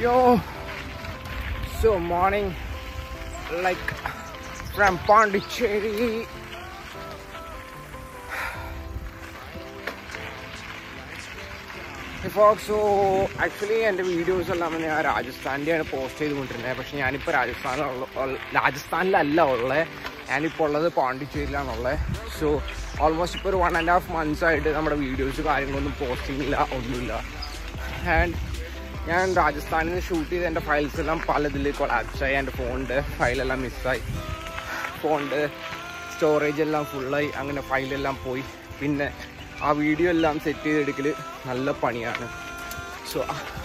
Yo, so morning, like from Pondicherry. So actually എൻ്റെ videos എല്ലാം ഞാൻ രാജസ്ഥാനിൻ്റെയാണ് പോസ്റ്റ് ചെയ്തുകൊണ്ടിരുന്നത്. പക്ഷെ ഞാനിപ്പോൾ രാജസ്ഥാനിലല്ല ഉള്ളത്, ഞാനിപ്പോൾ ഉള്ളത് പോണ്ടിച്ചേരിയിലാണുള്ളത്. സോ ഓൾമോസ്റ്റ് ഇപ്പോൾ ഒരു 1.5 months ആയിട്ട് നമ്മുടെ വീഡിയോസ് കാര്യങ്ങളൊന്നും പോസ്റ്റിംഗ് ഇല്ല, ഒന്നുമില്ല. ആൻഡ് ഞാൻ രാജസ്ഥാനിൽ നിന്ന് ഷൂട്ട് ചെയ്ത എൻ്റെ ഫയൽസ് എല്ലാം പലതിൽ കൊളാപ്സായി. എൻ്റെ ഫോണിൻ്റെ ഫയലെല്ലാം മിസ്സായി, ഫോണിൻ്റെ സ്റ്റോറേജ് എല്ലാം ഫുള്ളായി, അങ്ങനെ ഫയലെല്ലാം പോയി. പിന്നെ ആ വീഡിയോ എല്ലാം സെറ്റ് ചെയ്തെടുക്കൽ നല്ല പണിയാണ്. സോ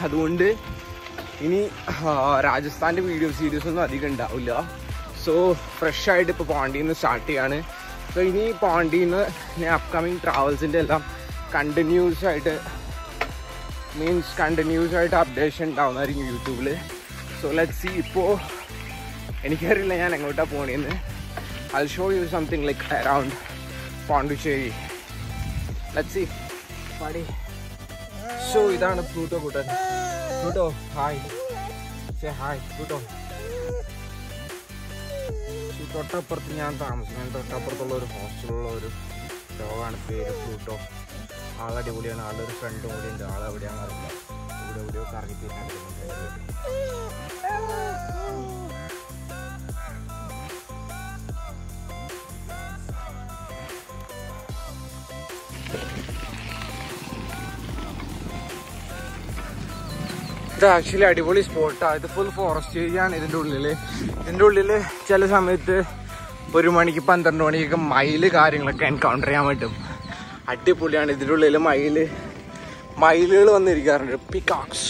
അതുകൊണ്ട് ഇനി രാജസ്ഥാൻ്റെ വീഡിയോ സീരീസൊന്നും അധികം ഉണ്ടാവില്ല. സോ ഫ്രഷായിട്ട് ഇപ്പോൾ പോണ്ടിയിൽ നിന്ന് സ്റ്റാർട്ട് ചെയ്യാണ്. സോ ഇനി പോണ്ടിയിൽ നിന്ന് ഞാൻ അപ്കമിങ് ട്രാവൽസിൻ്റെ എല്ലാം കണ്ടിന്യൂസ് ആയിട്ട് അപ്ഡേഷൻ ഉണ്ടാവുന്നതായിരിക്കും യൂട്യൂബിൽ. So let's see. ഇപ്പോൾ എനിക്കറിയില്ല ഞാൻ എങ്ങോട്ടാണ് പോകണേന്ന്. I'll show you something like around Pondicherry. Let's see. Buddy. So ഇതാണ് പ്ലൂട്ടോ കൂട്ടൻ. Pluto hi, say hi Pluto. തൊട്ടപ്പുറത്ത് ഞാൻ താമസിക്കുന്നത്, തൊട്ടപ്പുറത്തുള്ള ഒരു ഹോസ്റ്റലുള്ള ഒരു ഡോഗാണ്, പേര് പ്ലൂട്ടോ. ആളടിപൊളിയാണ്, ആളൊരു ഫ്രണ്ടും കൂടി ഉണ്ട്. ആളെവിടെയാണെന്ന് അറിയില്ല, ഇവിടെ എവിടെയോ കറങ്ങിത്തിരിക്കാൻ. ഇത് ആക്ച്വലി അടിപൊളി സ്പോട്ടാണ്. ഇത് ഫുൾ ഫോറസ്റ്റ് ഏരിയ ആണ്. ഇതിൻ്റെ ഉള്ളിൽ ചില സമയത്ത് 1 മണിക്ക് 12 മണിക്കൊക്കെ മയില് കാര്യങ്ങളൊക്കെ എൻകൗണ്ടർ ചെയ്യാൻ പറ്റും. അടിപൊളിയാണ്. ഇതിൻ്റെ ഉള്ളിൽ മയിലുകൾ വന്നിരിക്കാറുണ്ട്, പീകോക്സ്.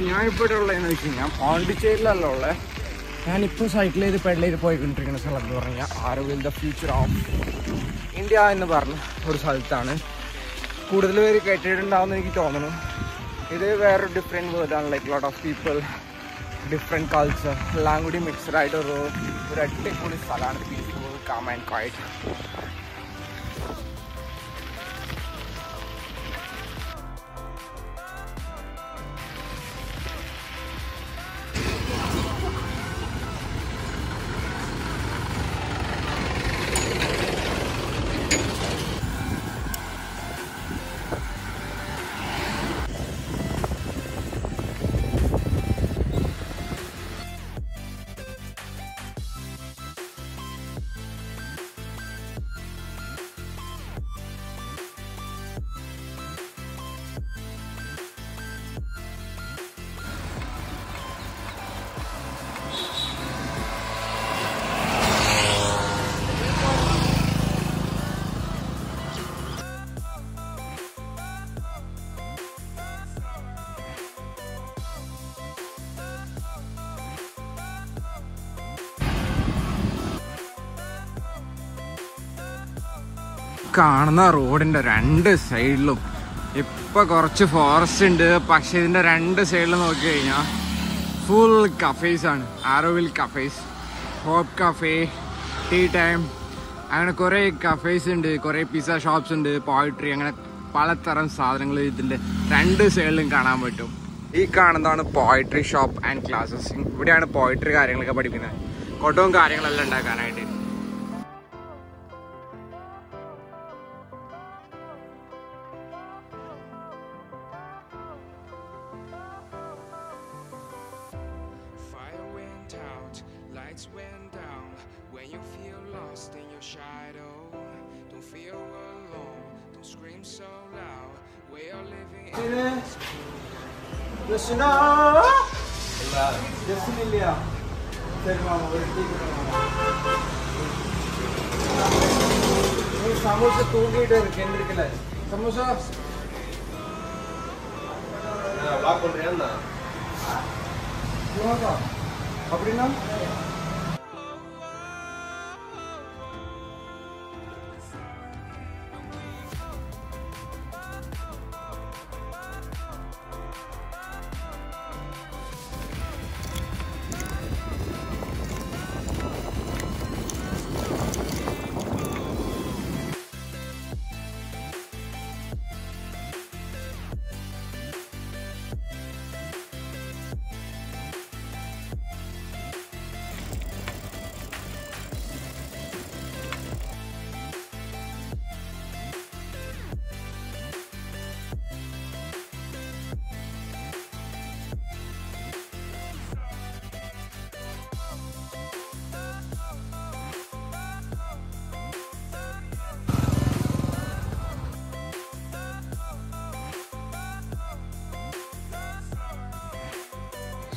ഞാനിപ്പോൾ ഇവിടെ ഉള്ളതെന്ന് വെച്ച് കഴിഞ്ഞാൽ പോണ്ടിച്ചേരിയിലല്ല ഉള്ളത്. ഞാനിപ്പോൾ സൈക്കിൾ ചെയ്ത് പെഡൽ ചെയ്ത് പോയിക്കൊണ്ടിരിക്കുന്ന സ്ഥലം എന്ന് പറഞ്ഞാൽ Auroville the future of India എന്ന് പറഞ്ഞ ഒരു സ്ഥലത്താണ്. കൂടുതൽ പേര് കേട്ടിട്ടുണ്ടാവുമെന്ന് എനിക്ക് തോന്നുന്നു. ഇത് വേറൊരു ഡിഫറെൻറ്റ് വേർഡാണ്. Like lot of people, different culture എല്ലാം കൂടി മിക്സ്ഡ് ആയിട്ടൊരു അടിപൊളി സ്ഥലമാണ്. Peaceful, calm and quiet. കാണുന്ന റോഡിൻ്റെ 2 സൈഡിലും ഇപ്പം കുറച്ച് ഫോറസ്റ്റ് ഉണ്ട്. പക്ഷെ ഇതിൻ്റെ 2 സൈഡിലും നോക്കി കഴിഞ്ഞാൽ ഫുൾ കഫേസാണ്. Auroville cafes, Hope Cafe, Tea Time, അങ്ങനെ കുറേ കഫേസ് ഉണ്ട്, കുറേ പിസ്സ ഷോപ്സ് ഉണ്ട്, പോയട്രി, അങ്ങനെ പലതരം സാധനങ്ങൾ ഇതിൻ്റെ 2 സൈഡിലും കാണാൻ പറ്റും. ഈ കാണുന്നതാണ് പോയട്രി ഷോപ്പ് ആൻഡ് ക്ലാസ്സസ്. ഇവിടെയാണ് പോയട്രി കാര്യങ്ങളൊക്കെ പഠിക്കുന്നത്, കൊട്ടവും കാര്യങ്ങളെല്ലാം ഉണ്ടാക്കാനായിട്ട്. Lights went down when you feel lost in your shadow. Don't feel alone, don't scream so loud. We are living in Listen up. Listen Ilya. Tell mama where to go. Hey samosa toogidu kendrikala. Samosa. Na walk pondriyanna. Yoga. Appadina?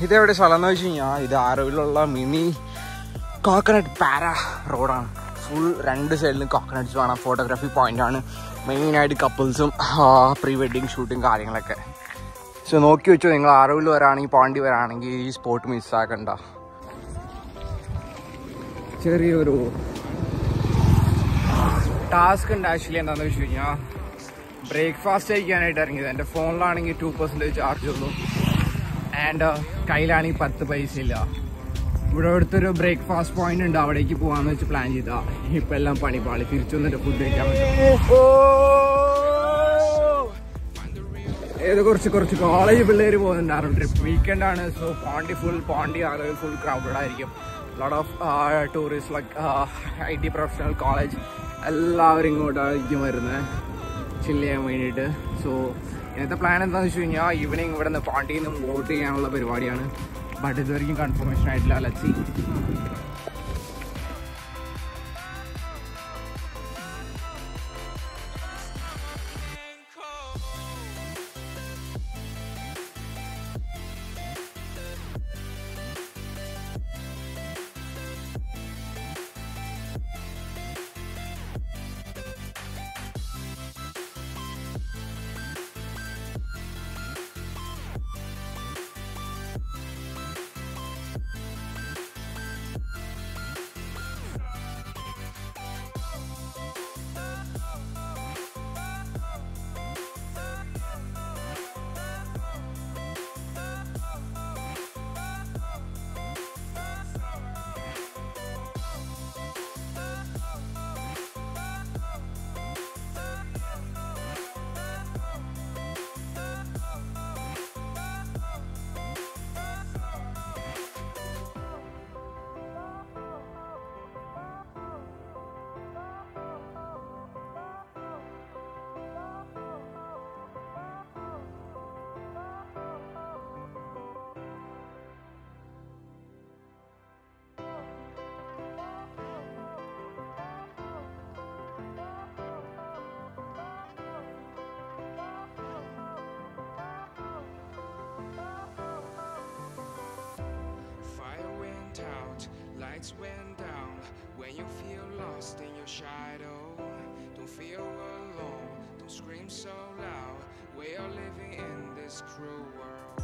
ഇതെവിടെ സ്ഥലം എന്ന് വെച്ച് കഴിഞ്ഞാൽ ഇത് ആരോവിലുള്ള mini coconut പാര റോഡാണ്. Full 2 സൈഡിലും coconuts വേണം. ഫോട്ടോഗ്രാഫി പോയിൻ്റാണ്. മെയിനായിട്ട് കപ്പിൾസും പ്രീ വെഡിങ് ഷൂട്ടും കാര്യങ്ങളൊക്കെ. സോ നോക്കി വെച്ചോ, നിങ്ങൾ ആരോവിൽ വരാണെങ്കിൽ പാണ്ടി വരാണെങ്കിൽ ഈ സ്പോട്ട് മിസ്സാക്കണ്ട. ചെറിയൊരു ടാസ്ക് ഉണ്ട് ആക്ച്വലി. എന്താണെന്ന് വെച്ച് കഴിഞ്ഞാൽ ബ്രേക്ക്ഫാസ്റ്റ് കഴിക്കാനായിട്ട് ഇറങ്ങിയത്. എൻ്റെ ഫോണിലാണെങ്കിൽ 2% ചാർജ് ഉള്ളൂ ആൻഡ് കയ്യിലാണെങ്കിൽ 10 പൈസ ഇല്ല. ഇവിടെ അടുത്തൊരു ബ്രേക്ക്ഫാസ്റ്റ് പോയിന്റ് ഉണ്ട്, അവിടേക്ക് പോകാമെന്ന് വെച്ച് പ്ലാൻ ചെയ്താ. ഇപ്പം എല്ലാം പണിപാളി. തിരിച്ചു വന്നിട്ട് ഫുഡ് കഴിക്കാൻ പറ്റും. ഏത് കുറച്ച് കോളേജ് പിള്ളേർ പോകുന്നുണ്ടായിരുന്നു. ട്രിപ്പ് വീക്കെൻഡാണ്. സോ പാണ്ടി ആളുകൾ ഫുൾ ക്രൗഡഡ് ആയിരിക്കും. Lot of tourist like IT professional college എല്ലാവരും ഇങ്ങോട്ടായിരിക്കും വരുന്നത് ചില്ല് ചെയ്യാൻ വേണ്ടിയിട്ട്. സോ ഇന്നത്തെ പ്ലാൻ എന്താണെന്ന് വെച്ച് കഴിഞ്ഞാൽ ഈവനിങ് ഇവിടെ നിന്ന് പാണ്ടിയിൽ നിന്ന് വോട്ട് ചെയ്യാനുള്ള പരിപാടിയാണ്. ബട്ട് ഇതുവരെയും കൺഫർമേഷൻ ആയിട്ടില്ല. Let's see. Lights went down when you feel lost in your shadow. Don't feel alone, don't scream so loud. We are living in this cruel world.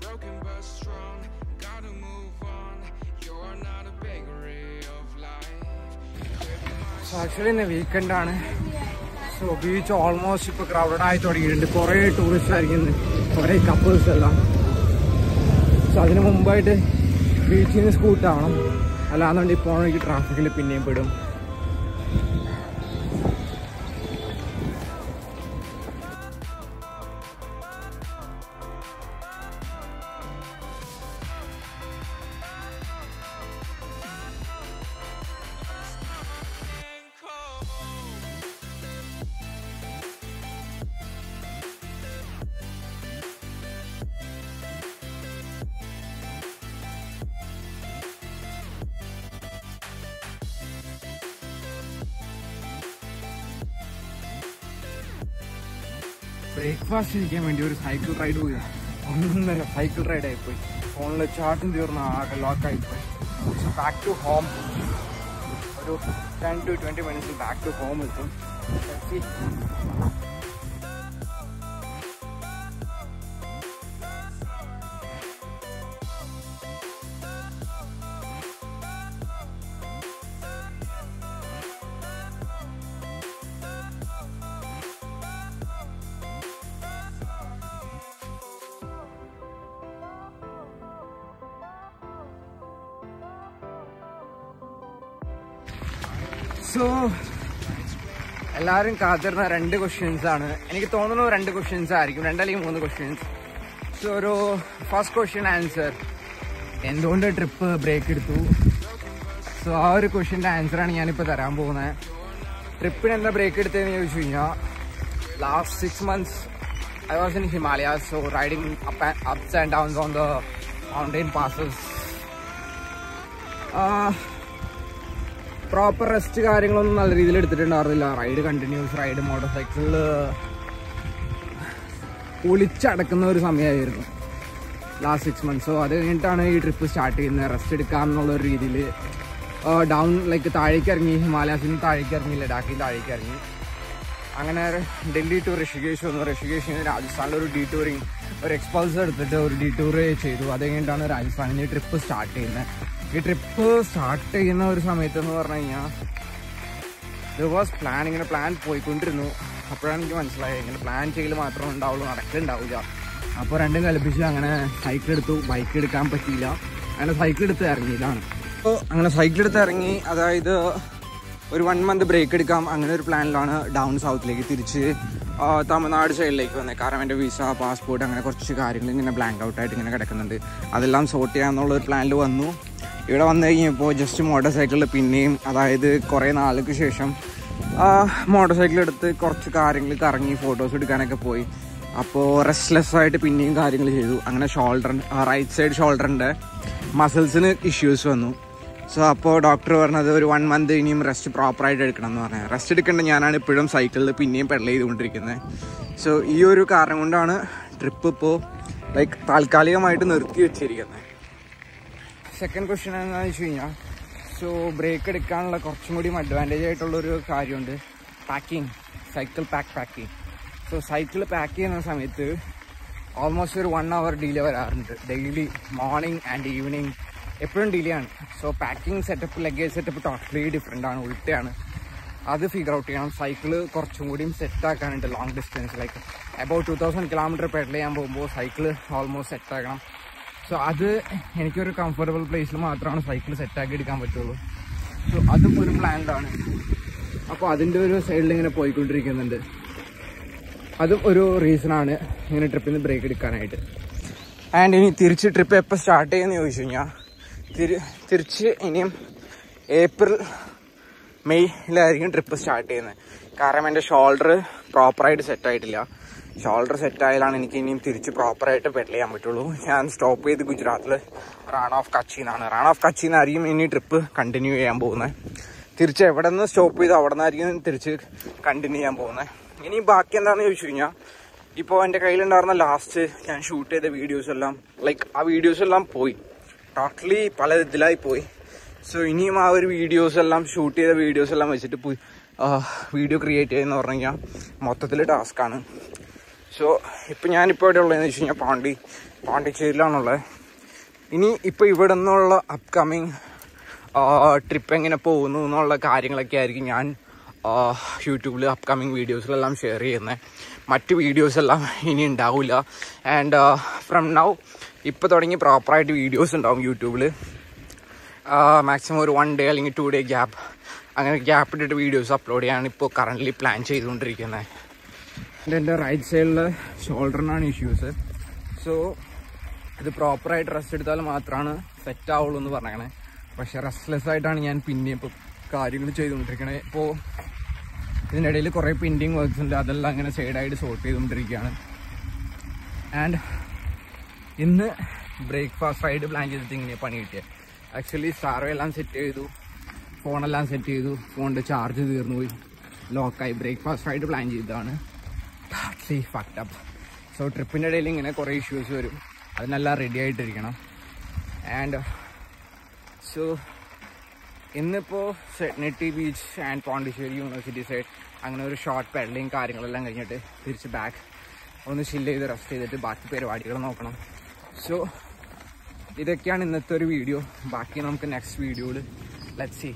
Broken but strong, gotta move on. You're not a bakery of life. So actually ഇന്ന് വീക്കെൻഡാണ്. So beach almost ഇപ്പോൾ crowded ആയി തുടങ്ങിയിട്ടുണ്ട്. കുറേ tourist ആയിരിക്കും, കുറേ couples എല്ലാം. So അതിന് മുമ്പായിട്ട് ബീച്ചിൽ നിന്ന് സ്കൂട്ടാവണം, അല്ലാന്നുണ്ടെങ്കിൽ ഇപ്പോൾ എനിക്ക് ട്രാഫിക്കിൽ പിന്നെയും പെടും. ബ്രേക്ക്ഫാസ്റ്റ് കഴിക്കാൻ വേണ്ടി ഒരു സൈക്കിൾ റൈഡ് പോയി. 1.5 സൈക്കിൾ റൈഡ് ആയിപ്പോയി. ഫോണിൽ ചാർട്ടും തീർന്ന ആകെ ലോക്കായിപ്പോയി. ബാക്ക് ടു ഹോം ഒരു 10 to 20 minutes back to home എത്തും. സോ എല്ലാവരും കാത്തിരുന്ന 2 ക്വസ്റ്റ്യൻസ് ആണ്. എനിക്ക് തോന്നുന്നു 2 ക്വസ്റ്റ്യൻസ് ആയിരിക്കും, 2 അല്ലെങ്കിൽ 3 ക്വസ്റ്റ്യൻസ്. സോ ഒരു ഫസ്റ്റ് ക്വസ്റ്റ്യൻ ആൻസർ, എന്തുകൊണ്ട് ട്രിപ്പ് ബ്രേക്ക് എടുത്തു? സോ ആ ഒരു ക്വസ്റ്റ്യൻ്റെ ആൻസറാണ് ഞാനിപ്പോൾ തരാൻ പോകുന്നത്. ട്രിപ്പിന് എന്താ ബ്രേക്ക് എടുത്തതെന്ന് ചോദിച്ചു കഴിഞ്ഞാൽ, last 6 months I was in Himalayas, so riding ups and downs on the mountain passes. Proper rest കാര്യങ്ങളൊന്നും നല്ല രീതിയിൽ എടുത്തിട്ടുണ്ടായിരുന്നില്ല. റൈഡ് കണ്ടിന്യൂസ് റൈഡ്, മോട്ടോർ സൈക്കിളിൽ ഒളിച്ചടക്കുന്ന ഒരു സമയമായിരുന്നു. Last 6 months. സോ അത് കഴിഞ്ഞിട്ടാണ് ഈ ട്രിപ്പ് സ്റ്റാർട്ട് ചെയ്യുന്നത്. റെസ്റ്റ് എടുക്കാം എന്നുള്ളൊരു രീതിയിൽ ഡൗൺ ലൈക്ക് താഴേക്ക് ഇറങ്ങി, ഹിമാലയാസിൽ നിന്ന് താഴേക്ക് ഇറങ്ങി, ലഡാക്കിൽ താഴേക്ക് ഇറങ്ങി. അങ്ങനെ ഡൽഹി ടു ഋഷികേശ് വന്നു. ഋഷികേശിൽ നിന്ന് രാജസ്ഥാനിൽ ഒരു ഡീടൂറിങ്, ഒരു എക്സ്പൾസ് എടുത്തിട്ട് ഒരു ഡീടൂർ ചെയ്തു. അത് കഴിഞ്ഞിട്ടാണ് രാജസ്ഥാനിൽ ട്രിപ്പ് സ്റ്റാർട്ട് ചെയ്യുന്നത്. ഈ ട്രിപ്പ് സ്റ്റാർട്ട് ചെയ്യുന്ന ഒരു സമയത്ത് എന്ന് പറഞ്ഞു കഴിഞ്ഞാൽ ദർ വാസ് പ്ലാൻ. ഇങ്ങനെ പ്ലാൻ പോയിക്കൊണ്ടിരുന്നു. അപ്പോഴാണ് എനിക്ക് മനസ്സിലായത് ഇങ്ങനെ പ്ലാൻ ചെയ്യൽ മാത്രമേ ഉണ്ടാവുള്ളൂ, നടക്കുന്നുണ്ടാവില്ല. അപ്പോൾ രണ്ടും കൽപ്പിച്ച് അങ്ങനെ സൈക്കിൾ എടുത്തു. ബൈക്ക് എടുക്കാൻ പറ്റിയില്ല, അങ്ങനെ സൈക്കിൾ എടുത്ത് ഇറങ്ങിയതാണ്. അപ്പോൾ അങ്ങനെ സൈക്കിൾ എടുത്ത് ഇറങ്ങി. അതായത് ഒരു 1 month ബ്രേക്ക് എടുക്കാം, അങ്ങനെ ഒരു പ്ലാനിലാണ് ഡൗൺ സൗത്തിലേക്ക് തിരിച്ച് തമിഴ്നാട് സൈഡിലേക്ക് വന്നത്. കാരണം എൻ്റെ വിസ, പാസ്പോർട്ട്, അങ്ങനെ കുറച്ച് കാര്യങ്ങൾ ഇങ്ങനെ ബ്ലാങ്ക് ഔട്ടായിട്ട് ഇങ്ങനെ കിടക്കുന്നുണ്ട്. അതെല്ലാം സോർട്ട് ചെയ്യാമെന്നുള്ള ഒരു പ്ലാനിൽ വന്നു. ഇവിടെ വന്നു കഴിഞ്ഞപ്പോൾ ജസ്റ്റ് മോട്ടോർ സൈക്കിളിൽ പിന്നെയും, അതായത് കുറേ നാൾക്ക് ശേഷം മോട്ടോർ സൈക്കിൾ എടുത്ത് കുറച്ച് കാര്യങ്ങൾ കറങ്ങി ഫോട്ടോസ് എടുക്കാനൊക്കെ പോയി. അപ്പോൾ റെസ്റ്റ്ലെസ് ആയിട്ട് പിന്നെയും കാര്യങ്ങൾ ചെയ്തു. അങ്ങനെ റൈറ്റ് സൈഡ് ഷോൾഡറിൻ്റെ മസിൽസിന് ഇഷ്യൂസ് വന്നു. സോ അപ്പോൾ ഡോക്ടർ പറഞ്ഞത് ഒരു 1 month ഇനിയും റെസ്റ്റ് പ്രോപ്പറായിട്ട് എടുക്കണം എന്ന് പറഞ്ഞത്. റെസ്റ്റ് എടുക്കേണ്ട ഞാനാണ് ഇപ്പോഴും സൈക്കിളിൽ പിന്നെയും പെഡൽ ചെയ്തുകൊണ്ടിരിക്കുന്നത്. സോ ഈ ഒരു കാരണം കൊണ്ടാണ് ട്രിപ്പ് ഇപ്പോൾ ലൈക്ക് താൽക്കാലികമായിട്ട് നിർത്തി വെച്ചിരിക്കുന്നത്. സെക്കൻഡ് ക്വസ്റ്റ്യൻ എന്താണെന്ന് വെച്ച് കഴിഞ്ഞാൽ, സോ ബ്രേക്ക് എടുക്കാനുള്ള കുറച്ചും കൂടി അഡ്വാൻറ്റേജ് ആയിട്ടുള്ളൊരു കാര്യമുണ്ട്, packing, cycle packing. So cycle pack ചെയ്യുന്ന സമയത്ത് ഓൾമോസ്റ്റ് ഒരു 1 hour ഡിലേ വരാറുണ്ട്. ഡെയിലി മോർണിംഗ് ആൻഡ് ഈവനിങ് എപ്പോഴും ഡിലേ ആണ്. So packing setup, luggage setup totally different ആണ്, ഉൾട്ടയാണ്. അത് ഫിഗർ ഔട്ട് ചെയ്യണം. സൈക്കിള് കുറച്ചും കൂടിയും സെറ്റാക്കാനുണ്ട്. Long distance like about 2000 kilometer pedal ചെയ്യാൻ പോകുമ്പോൾ സൈക്കിള് ഓൾമോസ്റ്റ് സെറ്റാക്കണം. സോ അത് എനിക്കൊരു കംഫർട്ടബിൾ പ്ലേസിൽ മാത്രമാണ് സൈക്കിൾ സെറ്റാക്കി എടുക്കാൻ പറ്റുള്ളൂ. സോ അതും ഒരു പ്ലാൻഡാണ്. അപ്പോൾ അതിൻ്റെ ഒരു സൈഡിൽ ഇങ്ങനെ പോയിക്കൊണ്ടിരിക്കുന്നുണ്ട്. അതും ഒരു റീസണാണ് ഇങ്ങനെ ട്രിപ്പിൽ നിന്ന് ബ്രേക്ക് എടുക്കാനായിട്ട്. ആൻഡ് ഇനി തിരിച്ച് ട്രിപ്പ് എപ്പോൾ സ്റ്റാർട്ട് ചെയ്യുമെന്ന് ചോദിച്ചു കഴിഞ്ഞാൽ, തിരിച്ച് ഇനിയും ഏപ്രിൽ മെയ്യിലായിരിക്കും ട്രിപ്പ് സ്റ്റാർട്ട് ചെയ്യുന്നത്. കാരണം എൻ്റെ ഷോൾഡർ പ്രോപ്പറായിട്ട് സെറ്റായിട്ടില്ല. ഷോൾഡർ സെറ്റായാലാണ് എനിക്ക് ഇനിയും തിരിച്ച് പ്രോപ്പറായിട്ട് പെഡൽ ചെയ്യാൻ പറ്റുള്ളൂ. ഞാൻ സ്റ്റോപ്പ് ചെയ്ത് ഗുജറാത്തിൽ റാൺ ഓഫ് കച്ചിന്നാണ്. റാൺ ഓഫ് കച്ചിന്നായിരിക്കും ഇനി ട്രിപ്പ് കണ്ടിന്യൂ ചെയ്യാൻ പോകുന്നത്. തിരിച്ച് എവിടെ നിന്ന് സ്റ്റോപ്പ് ചെയ്ത് അവിടെ നിന്നായിരിക്കും തിരിച്ച് കണ്ടിന്യൂ ചെയ്യാൻ പോകുന്നത്. ഇനി ബാക്കി എന്താണെന്ന് ചോദിച്ചു കഴിഞ്ഞാൽ, ഇപ്പോൾ എൻ്റെ കയ്യിലുണ്ടായിരുന്ന ലാസ്റ്റ് ഞാൻ ഷൂട്ട് ചെയ്ത വീഡിയോസ് എല്ലാം ലൈക്ക് ആ വീഡിയോസ് എല്ലാം പോയി, ടോട്ടലി പല ഇതിലായി പോയി. സോ ഇനിയും ആ ഒരു വീഡിയോസ് എല്ലാം, ഷൂട്ട് ചെയ്ത വീഡിയോസ് എല്ലാം വെച്ചിട്ട് പോയി വീഡിയോ ക്രിയേറ്റ് ചെയ്യുന്നതെന്ന് പറഞ്ഞു കഴിഞ്ഞാൽ മൊത്തത്തിൽ ടാസ്ക്കാണ്. സോ ഇപ്പം ഞാനിപ്പോൾ ഇവിടെ ഉള്ളതെന്ന് വെച്ച് കഴിഞ്ഞാൽ പോണ്ടിച്ചേരിയിലാണുള്ളത്. ഇനി ഇപ്പോൾ ഇവിടെ നിന്നുള്ള അപ്കമ്മിങ് ട്രിപ്പ് എങ്ങനെ പോകുന്നു എന്നുള്ള കാര്യങ്ങളൊക്കെ ആയിരിക്കും ഞാൻ യൂട്യൂബിൽ അപ്കമ്മിങ് വീഡിയോസിലെല്ലാം ഷെയർ ചെയ്യുന്നത്. മറ്റ് വീഡിയോസെല്ലാം ഇനി ഉണ്ടാവില്ല. ആൻഡ് ഫ്രം നൗ ഇപ്പോൾ തുടങ്ങി പ്രോപ്പറായിട്ട് വീഡിയോസ് ഉണ്ടാവും യൂട്യൂബിൽ. മാക്സിമം ഒരു 1 day അല്ലെങ്കിൽ 2 day ഗ്യാപ്പ്, അങ്ങനെ ഗ്യാപ്പ് ഇട്ടിട്ട് വീഡിയോസ് അപ്ലോഡ് ചെയ്യാൻ ഇപ്പോൾ കറൻ്റ്ലി പ്ലാൻ ചെയ്തുകൊണ്ടിരിക്കുന്നത്. എൻ്റെ റൈറ്റ് സൈഡിൽ ഷോൾഡറിനാണ് ഇഷ്യൂസ്. സോ ഇത് പ്രോപ്പറായിട്ട് റെസ്റ്റ് എടുത്താൽ മാത്രമാണ് സെറ്റ് ആവുള്ളൂ എന്ന് പറയണേ. പക്ഷേ റെസ്റ്റ്ലെസ് ആയിട്ടാണ് ഞാൻ പിന്നെ ഇപ്പോൾ കാര്യങ്ങൾ ചെയ്തുകൊണ്ടിരിക്കണേ. ഇപ്പോൾ ഇതിനിടയിൽ കുറേ പെൻഡിങ് വർക്ക്സ് ഉണ്ട്, അതെല്ലാം അങ്ങനെ സൈഡായിട്ട് സോർട്ട് ചെയ്തുകൊണ്ടിരിക്കുകയാണ്. ആൻഡ് ഇന്ന് ബ്രേക്ക്ഫാസ്റ്റ് ആയിട്ട് പ്ലാൻ ചെയ്തിട്ട് ഇങ്ങനെ പണി കിട്ടിയത്. ആക്ച്വലി സാറോ എല്ലാം സെറ്റ് ചെയ്തു, ഫോണെല്ലാം സെറ്റ് ചെയ്തു, ഫോണിൻ്റെ ചാർജ് തീർന്നു പോയി, ലോക്കായി. ബ്രേക്ക്ഫാസ്റ്റ് ആയിട്ട് പ്ലാൻ ചെയ്തതാണ്. Fucked up. സോ ട്രിപ്പിൻ്റെ ഇടയിൽ ഇങ്ങനെ കുറേ ഇഷ്യൂസ് വരും, അതിനെല്ലാം റെഡി ആയിട്ടിരിക്കണം. ആൻഡ് സോ ഇന്നിപ്പോൾ Serenity Beach and Pondicherry university side അങ്ങനെ ഒരു ഷോർട്ട് പെഡലിങ് കാര്യങ്ങളെല്ലാം കഴിഞ്ഞിട്ട് തിരിച്ച് ബാക്ക് ഒന്ന് ചില്ല് ചെയ്ത് റെസ്റ്റ് ചെയ്തിട്ട് ബാക്കി പരിപാടികൾ നോക്കണം. സോ ഇതൊക്കെയാണ് ഇന്നത്തെ ഒരു വീഡിയോ. ബാക്കി നമുക്ക് നെക്സ്റ്റ് വീഡിയോയിൽ ലെറ്റ്സ് സീ.